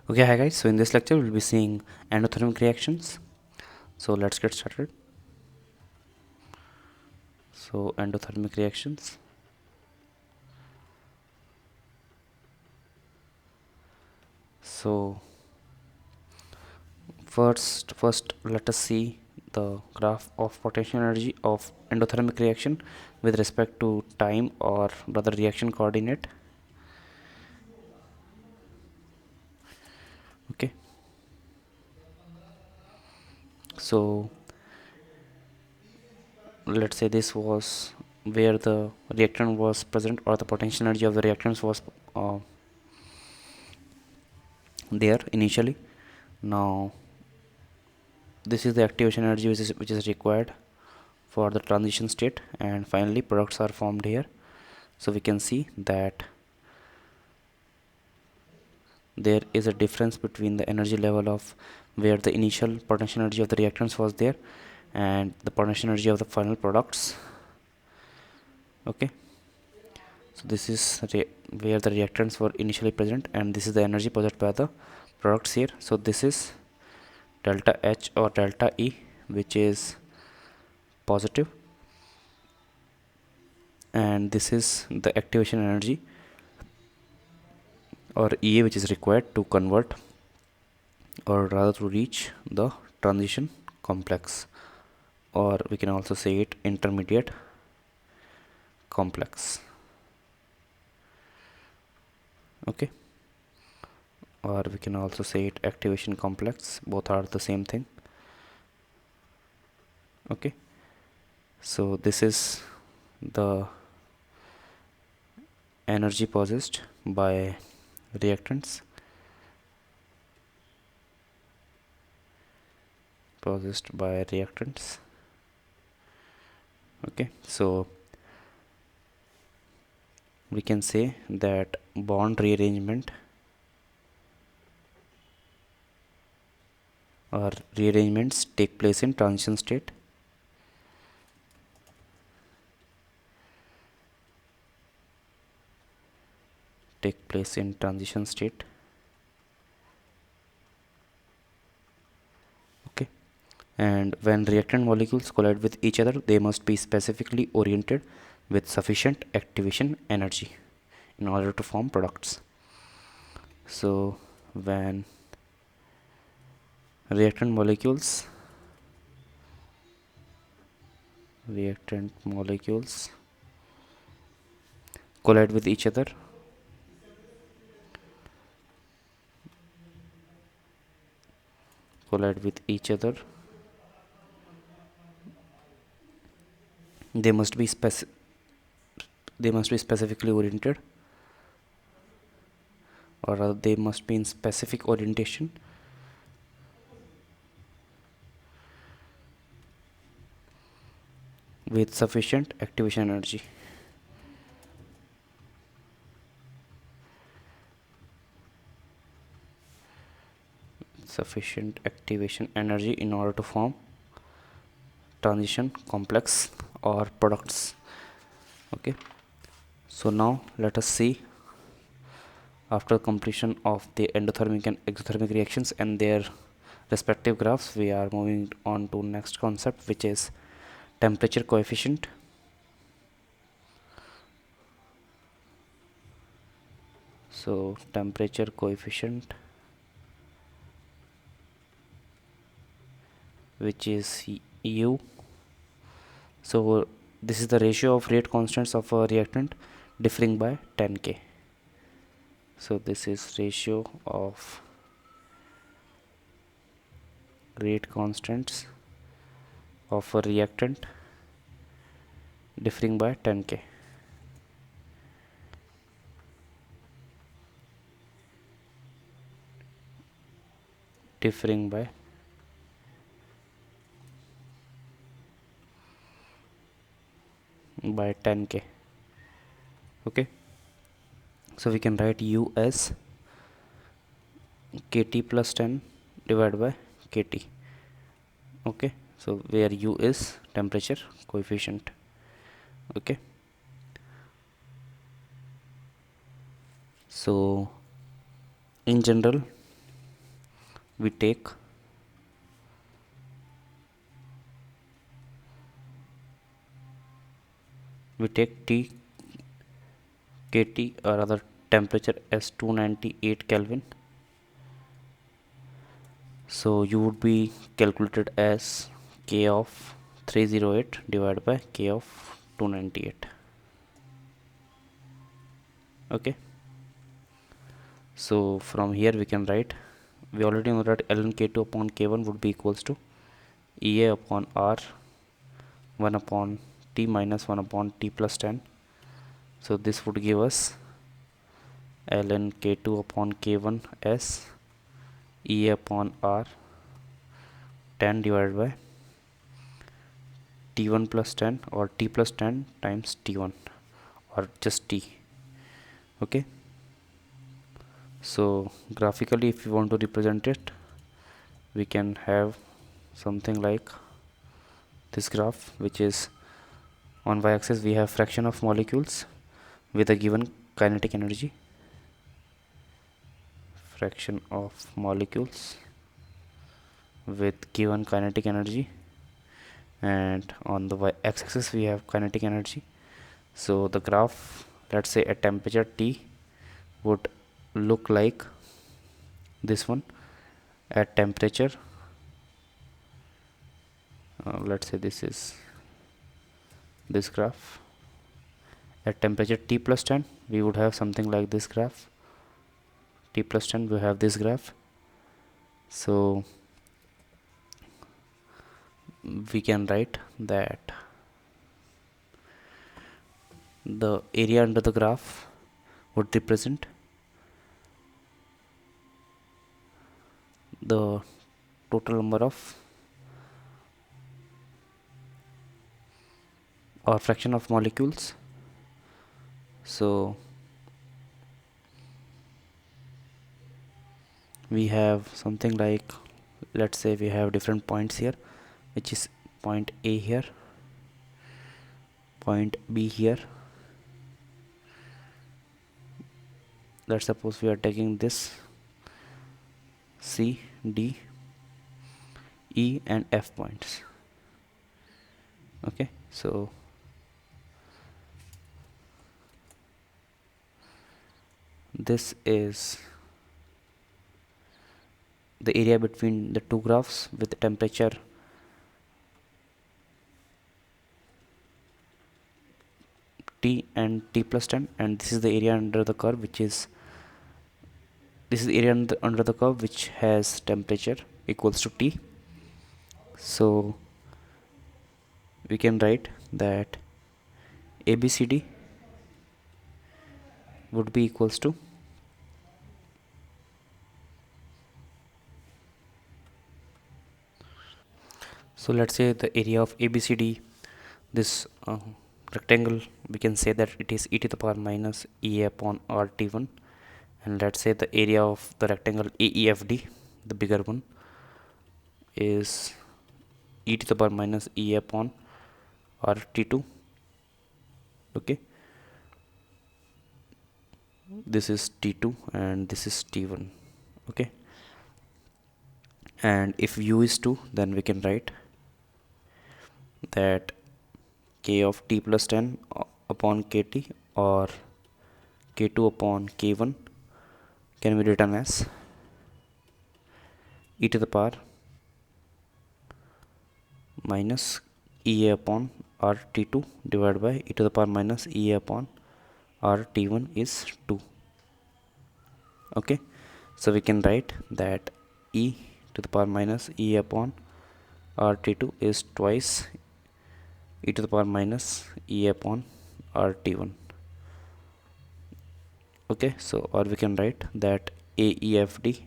Okay, hi guys. So in this lecture, we'll be seeing endothermic reactions. So let's get started. So endothermic reactions. So first let us see the graph of potential energy of endothermic reaction with respect to time, or rather reaction coordinate. Okay. So let's say this was where the reactant was present, or the potential energy of the reactants was uh, there initially. Now this is the activation energy which is required for the transition state, and finally products are formed here. So we can see that there is a difference between the energy level of where the initial potential energy of the reactants was there and the potential energy of the final products. Okay, so this is where the reactants were initially present, and this is the energy possessed by the products here. So this is delta H or delta E, which is positive, and this is the activation energy or EA, which is required to convert, or rather to reach, the transition complex, or we can also say it intermediate complex. Okay, or we can also say it activation complex. Both are the same thing. Okay, so this is the energy possessed by reactants, Okay, so we can say that bond rearrangement or rearrangements take place in transition state. Okay, and when reactant molecules collide with each other, they must be specifically oriented with sufficient activation energy in order to form products. So when reactant molecules collide with each other, they must be specifically oriented, or rather they must be in specific orientation with sufficient activation energy. In order to form transition complex or products. Okay, so now let us see, after completion of the endothermic and exothermic reactions and their respective graphs, we are moving on to next concept, which is temperature coefficient. So temperature coefficient, which is U. So this is the ratio of rate constants of a reactant differing by 10K. So this is ratio of rate constants of a reactant differing by 10K. Differing by 10K. Okay, so we can write U as KT plus 10 divided by KT. Okay, so where U is temperature coefficient. Okay, so in general, we take T KT or other temperature as 298 Kelvin. So you would be calculated as K of 308 divided by K of 298. Okay, so from here we can write, we already know that ln K2 upon K1 would be equals to EA upon R 1 upon T minus 1 upon T plus 10. So this would give us ln K2 upon K1 as EA upon R 10 divided by T1 plus 10 or T plus 10 times T1 or just T. Okay, so graphically if you want to represent it, we can have something like this graph, which is on y-axis we have fraction of molecules with a given kinetic energy, fraction of molecules with given kinetic energy, and on the y-axis we have kinetic energy. So the graph, let's say at temperature T, would look like this one. At temperature, let's say this is this graph. At temperature T plus 10 we would have something like this graph. T plus 10 we have this graph. So we can write that the area under the graph would represent the total number of or fraction of molecules. So we have something like, let's say we have different points here, which is point A here, point B here. Let's suppose we are taking this C, D, E and F points. Okay, so this is the area between the two graphs with the temperature T and T plus 10, and this is the area under the curve, which is this is the area under the curve which has temperature equals to T. So we can write that ABCD would be equals to so let's say the area of ABCD, this rectangle, we can say that it is e to the power minus E upon RT1, and let's say the area of the rectangle AEFD, the bigger one, is e to the power minus E upon RT2. Okay, this is T2 and this is T1. Okay, and if U is 2, then we can write that K of T plus 10 upon KT or K2 upon K1 can be written as e to the power minus EA upon RT2 divided by e to the power minus EA upon RT1 is 2. Okay, so we can write that e to the power minus E upon RT2 is twice e to the power minus E upon RT1. Okay, so or we can write that AEFD,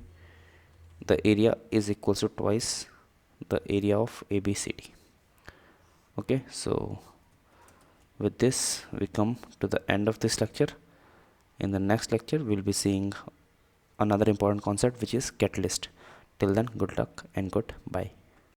the area is equals to twice the area of ABCD. Okay, so with this we come to the end of this lecture. In the next lecture we'll be seeing another important concept, which is catalyst. Till then, good luck and goodbye.